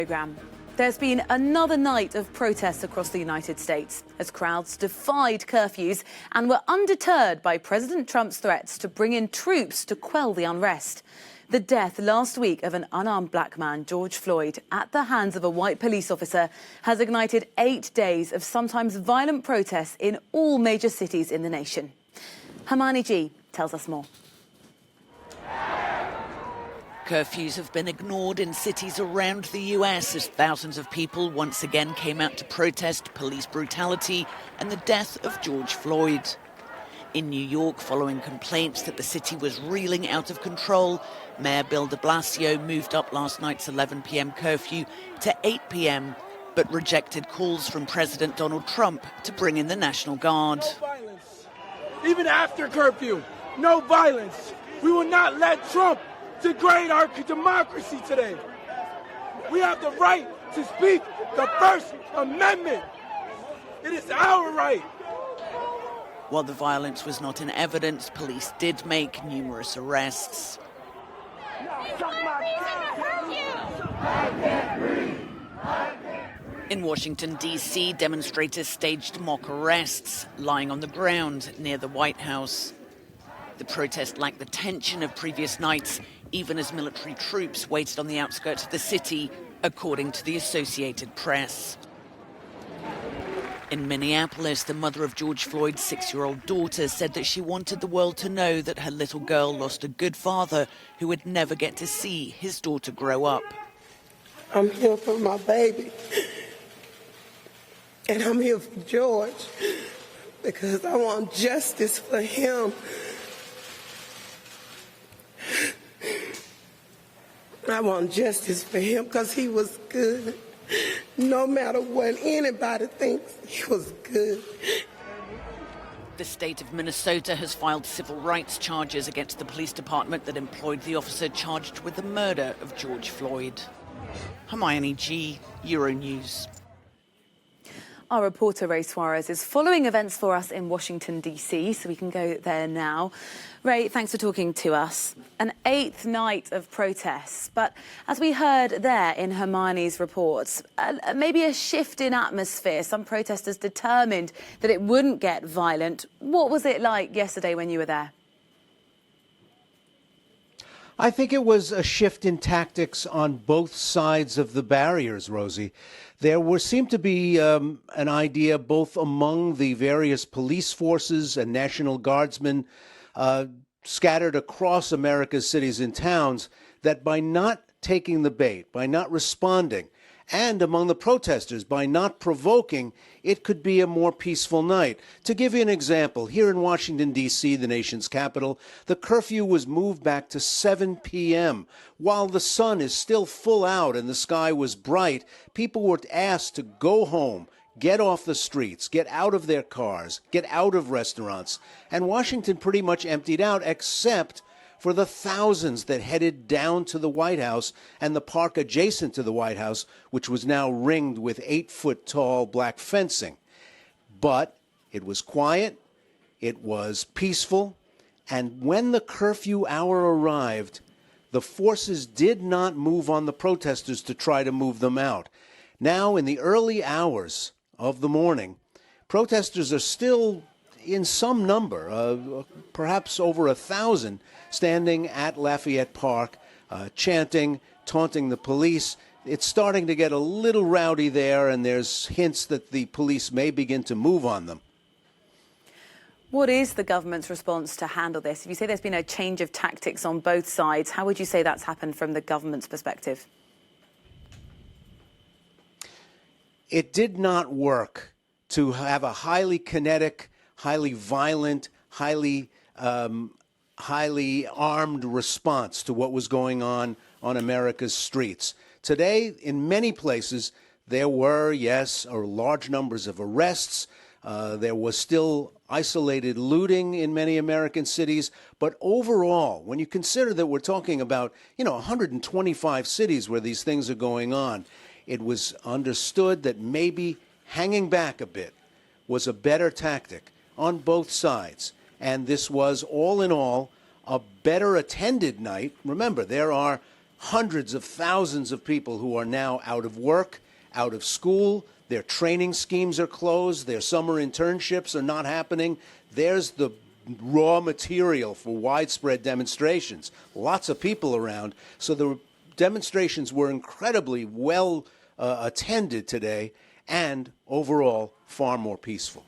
Program. There's been another night of protests across the United States as crowds defied curfews and were undeterred by President Trump's threats to bring in troops to quell the unrest. The death last week of an unarmed black man, George Floyd, at the hands of a white police officer has ignited 8 days of sometimes violent protests in all major cities in the nation. Hermione G tells us more. Curfews have been ignored in cities around the US as thousands of people once again came out to protest police brutality and the death of George Floyd. In New York, following complaints that the city was reeling out of control, Mayor Bill de Blasio moved up last night's 11 p.m. curfew to 8 p.m, but rejected calls from President Donald Trump to bring in the National Guard. No violence. Even after curfew, no violence. We will not let Trump degrade our democracy today. We have the right to speak the First Amendment. It is our right. While the violence was not in evidence, police did make numerous arrests. In Washington, D.C., demonstrators staged mock arrests, lying on the ground near the White House. The protest lacked the tension of previous nights, even as military troops waited on the outskirts of the city, according to the Associated Press. In Minneapolis, the mother of George Floyd's 6-year-old daughter said that she wanted the world to know that her little girl lost a good father who would never get to see his daughter grow up. I'm here for my baby, and I'm here for George because I want justice for him. I want justice for him because he was good. No matter what anybody thinks, he was good. The state of Minnesota has filed civil rights charges against the police department that employed the officer charged with the murder of George Floyd. Hermione G, Euronews. Our reporter Ray Suarez is following events for us in Washington, D.C., so we can go there now. Ray, thanks for talking to us. An 8th night of protests, but as we heard there in Hermione's reports, maybe a shift in atmosphere. Some protesters determined that it wouldn't get violent. What was it like yesterday when you were there? I think it was a shift in tactics on both sides of the barriers, Rosie. There seemed to be an idea both among the various police forces and National Guardsmen scattered across America's cities and towns that by not taking the bait, by not responding, and among the protesters, by not provoking, it could be a more peaceful night. To give you an example, here in Washington, D.C., the nation's capital, the curfew was moved back to 7 p.m. While the sun is still full out and the sky was bright, people were asked to go home, get off the streets, get out of their cars, get out of restaurants. And Washington pretty much emptied out, except for the thousands that headed down to the White House and the park adjacent to the White House, which was now ringed with 8-foot-tall black fencing. But it was quiet, it was peaceful, and when the curfew hour arrived, the forces did not move on the protesters to try to move them out. Now, in the early hours of the morning, protesters are still in some number, perhaps over 1,000, standing at Lafayette Park, chanting, taunting the police. It's starting to get a little rowdy there, and there's hints that the police may begin to move on them. What is the government's response to handle this? If you say there's been a change of tactics on both sides, how would you say that's happened from the government's perspective? It did not work to have a highly kinetic, highly violent, highly armed response to what was going on America's streets. Today, in many places, there were, yes, large numbers of arrests. There was still isolated looting in many American cities. But overall, when you consider that we're talking about, 125 cities where these things are going on, it was understood that maybe hanging back a bit was a better tactic on both sides. And this was, all in all, a better attended night. Remember, there are hundreds of thousands of people who are now out of work, out of school, their training schemes are closed, their summer internships are not happening. There's the raw material for widespread demonstrations. Lots of people around. So the demonstrations were incredibly well attended today and overall far more peaceful.